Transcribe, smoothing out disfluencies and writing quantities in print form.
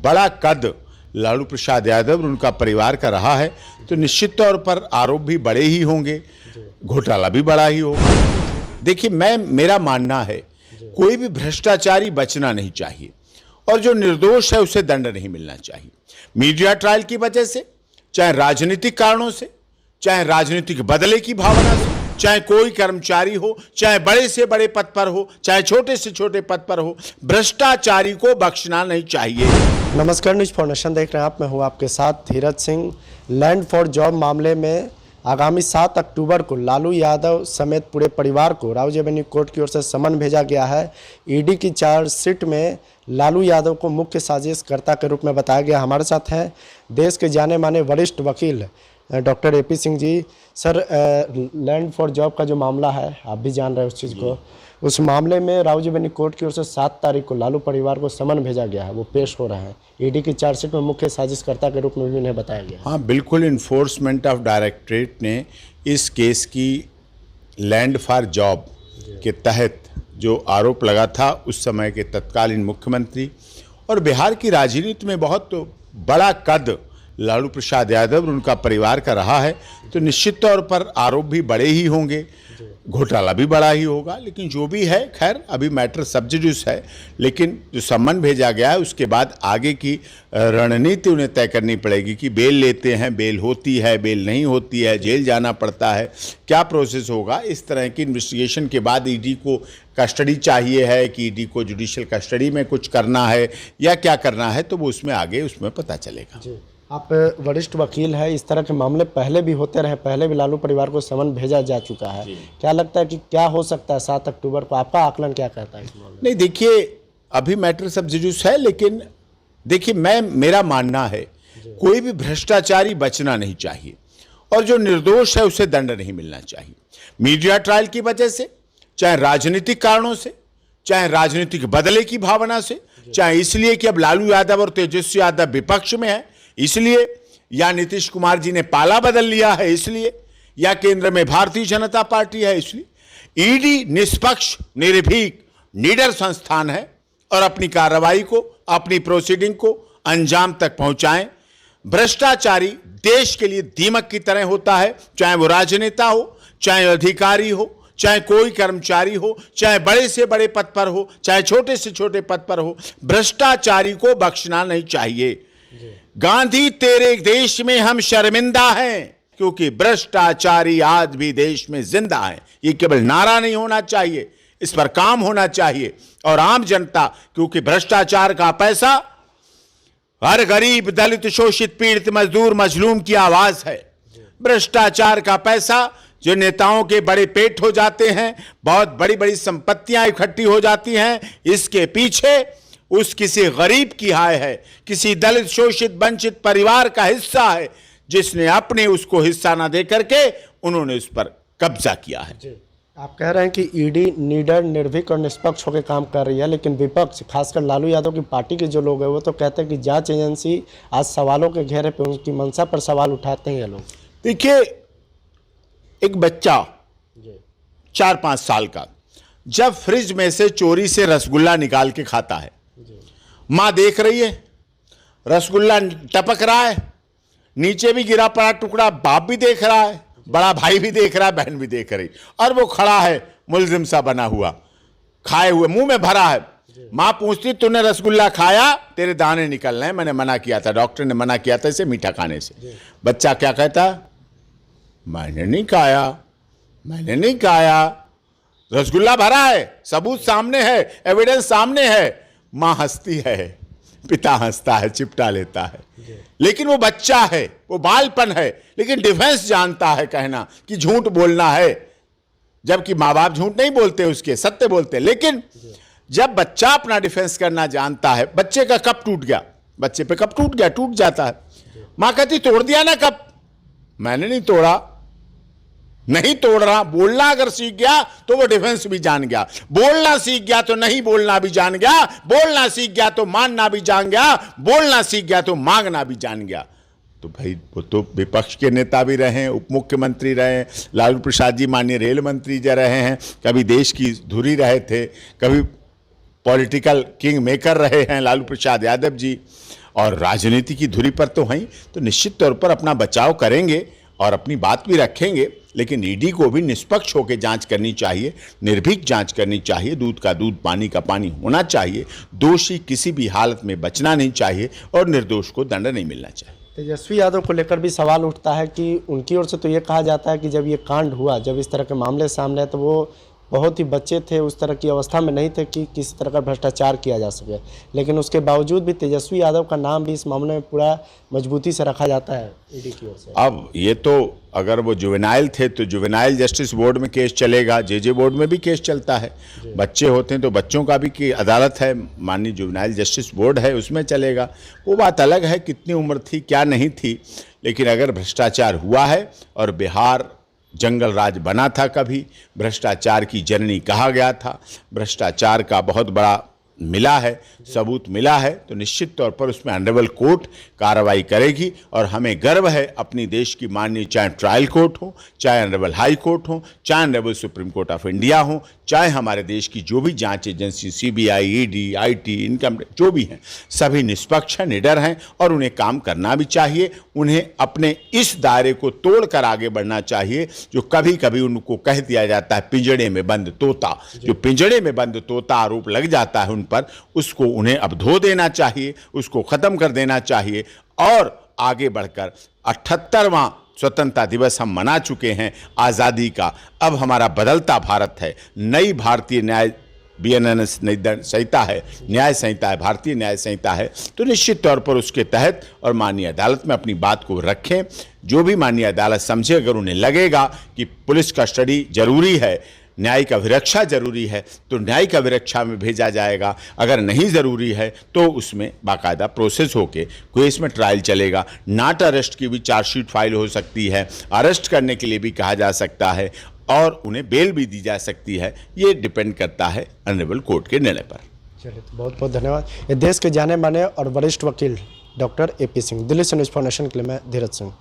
बड़ा कद लालू प्रसाद यादव और उनका परिवार का रहा है तो निश्चित तौर पर आरोप भी बड़े ही होंगे, घोटाला भी बड़ा ही होगा। देखिए, मेरा मानना है कोई भी भ्रष्टाचारी बचना नहीं चाहिए और जो निर्दोष है उसे दंड नहीं मिलना चाहिए। मीडिया ट्रायल की वजह से, चाहे राजनीतिक कारणों से, चाहे राजनीतिक बदले की भावना से, चाहे कोई कर्मचारी हो, चाहे बड़े से बड़े पद पर हो, चाहे छोटे से छोटे पद पर हो, भ्रष्टाचारी को बख्शना नहीं चाहिए। नमस्कार, न्यूज फॉर नेशन देख रहे हैं आप। मैं हूं आपके साथ Dheeraj Singh. Land for job मामले में आगामी 7 अक्टूबर को लालू यादव समेत पूरे परिवार को राउज एवेन्यू कोर्ट की ओर से समन भेजा गया है। ईडी की चार्जशीट में लालू यादव को मुख्य साजिशकर्ता के रूप में बताया गया। हमारे साथ हैं देश के जाने माने वरिष्ठ वकील doctor AP Singh ji. Sir, land for job का जो मामला है, आप भी जान रहे हैं उस चीज़ को, उस मामले में राउज एवेन्यू कोर्ट की ओर से 7 तारीख को लालू परिवार को समन भेजा गया है, वो पेश हो रहा है। ईडी की चार्जशीट में मुख्य साजिशकर्ता के रूप में भी उन्हें बताया गया। हाँ बिल्कुल, इन्फोर्समेंट ऑफ डायरेक्टरेट ने इस केस की लैंड फॉर जॉब के तहत जो आरोप लगा था उस समय के तत्कालीन मुख्यमंत्री और बिहार की राजनीति में बहुत बड़ा कद लालू प्रसाद यादव और उनका परिवार का रहा है तो निश्चित तौर पर आरोप भी बड़े ही होंगे, घोटाला भी बड़ा ही होगा। लेकिन जो भी है, खैर अभी मैटर सब जुडिस है, लेकिन जो सम्मन भेजा गया है उसके बाद आगे की रणनीति उन्हें तय करनी पड़ेगी कि बेल लेते हैं, बेल होती है, बेल नहीं होती है, जेल जाना पड़ता है, क्या प्रोसेस होगा। इस तरह की इन्वेस्टिगेशन के बाद ईडी को कस्टडी चाहिए है कि ईडी को जुडिशियल कस्टडी में कुछ करना है या क्या करना है, तो वो उसमें आगे उसमें पता चलेगा। आप वरिष्ठ वकील हैं, इस तरह के मामले पहले भी होते रहे, पहले भी लालू परिवार को समन भेजा जा चुका है। क्या लगता है कि क्या हो सकता है 7 अक्टूबर को? आपका आकलन क्या कहता है इस मामले में? नहीं, देखिए अभी मैटर सब जुडिस है, लेकिन देखिए मेरा मानना है कोई भी भ्रष्टाचारी बचना नहीं चाहिए और जो निर्दोष है उसे दंड नहीं मिलना चाहिए। मीडिया ट्रायल की वजह से, चाहे राजनीतिक कारणों से, चाहे राजनीतिक बदले की भावना से, चाहे इसलिए कि अब लालू यादव और तेजस्वी यादव विपक्ष में है इसलिए, या नीतीश कुमार जी ने पाला बदल लिया है इसलिए, या केंद्र में भारतीय जनता पार्टी है इसलिए, ईडी निष्पक्ष, निर्भीक, निडर संस्थान है और अपनी कार्रवाई को, अपनी प्रोसीडिंग को अंजाम तक पहुंचाएं। भ्रष्टाचारी देश के लिए दीमक की तरह होता है, चाहे वो राजनेता हो, चाहे अधिकारी हो, चाहे कोई कर्मचारी हो, चाहे बड़े से बड़े पद पर हो, चाहे छोटे से छोटे पद पर हो, भ्रष्टाचारी को बख्शना नहीं चाहिए। गांधी, तेरे देश में हम शर्मिंदा हैं क्योंकि भ्रष्टाचारी आज भी देश में जिंदा है। ये केवल नारा नहीं होना चाहिए, इस पर काम होना चाहिए। और आम जनता, क्योंकि भ्रष्टाचार का पैसा हर गरीब, दलित, शोषित, पीड़ित, मजदूर, मजलूम की आवाज है। भ्रष्टाचार का पैसा जो नेताओं के बड़े पेट हो जाते हैं, बहुत बड़ी बड़ी संपत्तियां इकट्ठी हो जाती हैं, इसके पीछे उस किसी गरीब की हाय है, किसी दलित, शोषित, वंचित परिवार का हिस्सा है जिसने अपने उसको हिस्सा ना दे करके उन्होंने उस पर कब्जा किया है। आप कह रहे हैं कि ईडी निडर, निर्भीक और निष्पक्ष होकर काम कर रही है, लेकिन विपक्ष, खासकर लालू यादव की पार्टी के जो लोग हैं वो तो कहते हैं कि जांच एजेंसी आज सवालों के घेरे पे उनकी मंशा पर सवाल उठाते हैं ये लोग। देखिए, एक बच्चा 4-5 साल का जब फ्रिज में से चोरी से रसगुल्ला निकाल के खाता है, मां देख रही है, रसगुल्ला टपक रहा है, नीचे भी गिरा पड़ा टुकड़ा, बाप भी देख रहा है, बड़ा भाई भी देख रहा है, बहन भी देख रही, और वो खड़ा है मुलजिम सा बना हुआ, खाए हुए, मुंह में भरा है। मां पूछती, तूने रसगुल्ला खाया? तेरे दाने निकल रहे हैं, मैंने मना किया था, डॉक्टर ने मना किया था इसे मीठा खाने से। बच्चा क्या कहता? मैंने नहीं खाया, मैंने नहीं खाया, रसगुल्ला भरा है, सबूत सामने है, एविडेंस सामने है। मां हंसती है, पिता हंसता है, चिपटा लेता है, लेकिन वो बच्चा है, वो बालपन है, लेकिन डिफेंस जानता है कहना कि झूठ बोलना है, जबकि माँ बाप झूठ नहीं बोलते, उसके सत्य बोलते। लेकिन जब बच्चा अपना डिफेंस करना जानता है, बच्चे का कप टूट गया, बच्चे पे कप टूट गया, टूट जाता है, मां कहती तोड़ दिया ना कप? मैंने नहीं तोड़ा, नहीं तोड़ रहा। बोलना अगर सीख गया तो वो डिफेंस भी जान गया, बोलना सीख गया तो नहीं बोलना भी जान गया, बोलना सीख गया तो मानना भी जान गया, बोलना सीख गया तो मांगना भी जान गया। तो भाई वो तो विपक्ष के नेता भी रहे हैं, उप मुख्यमंत्री रहे हैं, लालू प्रसाद जी माननीय रेल मंत्री जी रहे हैं, कभी देश की धुरी रहे थे, कभी पॉलिटिकल किंग मेकर रहे हैं लालू प्रसाद यादव जी, और राजनीति की धुरी पर तो हैं, तो निश्चित तौर पर अपना बचाव करेंगे और अपनी बात भी रखेंगे, लेकिन ईडी को भी निष्पक्ष होकर जांच करनी चाहिए, निर्भीक जांच करनी चाहिए, दूध का दूध पानी का पानी होना चाहिए, दोषी किसी भी हालत में बचना नहीं चाहिए और निर्दोष को दंड नहीं मिलना चाहिए। तेजस्वी यादव को लेकर भी सवाल उठता है कि उनकी ओर से तो ये कहा जाता है कि जब ये कांड हुआ, जब इस तरह के मामले सामने आए, तो वो बहुत ही बच्चे थे, उस तरह की अवस्था में नहीं थे कि किसी तरह का भ्रष्टाचार किया जा सके, लेकिन उसके बावजूद भी तेजस्वी यादव का नाम भी इस मामले में पूरा मजबूती से रखा जाता है ईडी की ओर से। अब ये तो अगर वो जुवेनाइल थे तो जुवेनाइल जस्टिस बोर्ड में केस चलेगा, जेजे बोर्ड में भी केस चलता है, बच्चे होते हैं तो बच्चों का भी की अदालत है, माननीय जुवेनाइल जस्टिस बोर्ड है, उसमें चलेगा। वो बात अलग है कितनी उम्र थी क्या नहीं थी, लेकिन अगर भ्रष्टाचार हुआ है और बिहार जंगल राज बना था, कभी भ्रष्टाचार की जननी कहा गया था, भ्रष्टाचार का बहुत बड़ा मिला है, सबूत मिला है, तो निश्चित तौर पर उसमें ऑनरेबल कोर्ट कार्रवाई करेगी। और हमें गर्व है अपनी देश की माननीय, चाहे ट्रायल कोर्ट हो, चाहे ऑनरेबल हाई कोर्ट हो, चाहे honourable supreme court of India हो, चाहे हमारे देश की जो भी जांच agency CBI, ED, IT, income जो भी हैं, सभी निष्पक्ष हैं, निडर हैं और उन्हें काम करना भी चाहिए। उन्हें अपने इस दायरे को तोड़कर आगे बढ़ना चाहिए जो कभी कभी उनको कह दिया जाता है पिंजड़े में बंद तोता। जो पिंजड़े में बंद तोता आरोप लग जाता है उन पर, उसको उन्हें अब धो देना चाहिए, उसको खत्म कर देना चाहिए और आगे बढ़कर 78वां स्वतंत्रता दिवस हम मना चुके हैं आज़ादी का। अब हमारा बदलता भारत है, नई भारतीय न्याय BNS नई संहिता है, न्याय संहिता है, भारतीय न्याय संहिता है, तो निश्चित तौर पर उसके तहत और माननीय अदालत में अपनी बात को रखें। जो भी माननीय अदालत समझे, अगर उन्हें लगेगा कि पुलिस कस्टडी जरूरी है, न्यायिक अभिरक्षा जरूरी है, तो न्यायिक अभिरक्षा में भेजा जाएगा। अगर नहीं ज़रूरी है तो उसमें बाकायदा प्रोसेस होके केस में ट्रायल चलेगा। नॉट अरेस्ट की भी चार्जशीट फाइल हो सकती है, अरेस्ट करने के लिए भी कहा जा सकता है और उन्हें बेल भी दी जा सकती है। ये डिपेंड करता है ऑनरेबल कोर्ट के निर्णय पर। चलिए, तो बहुत बहुत धन्यवाद। ये देश के जाने माने और वरिष्ठ वकील डॉक्टर AP सिंह, दिल्ली से न्यूज़ फाउंडेशन के लिए मैं धीरज सिंह।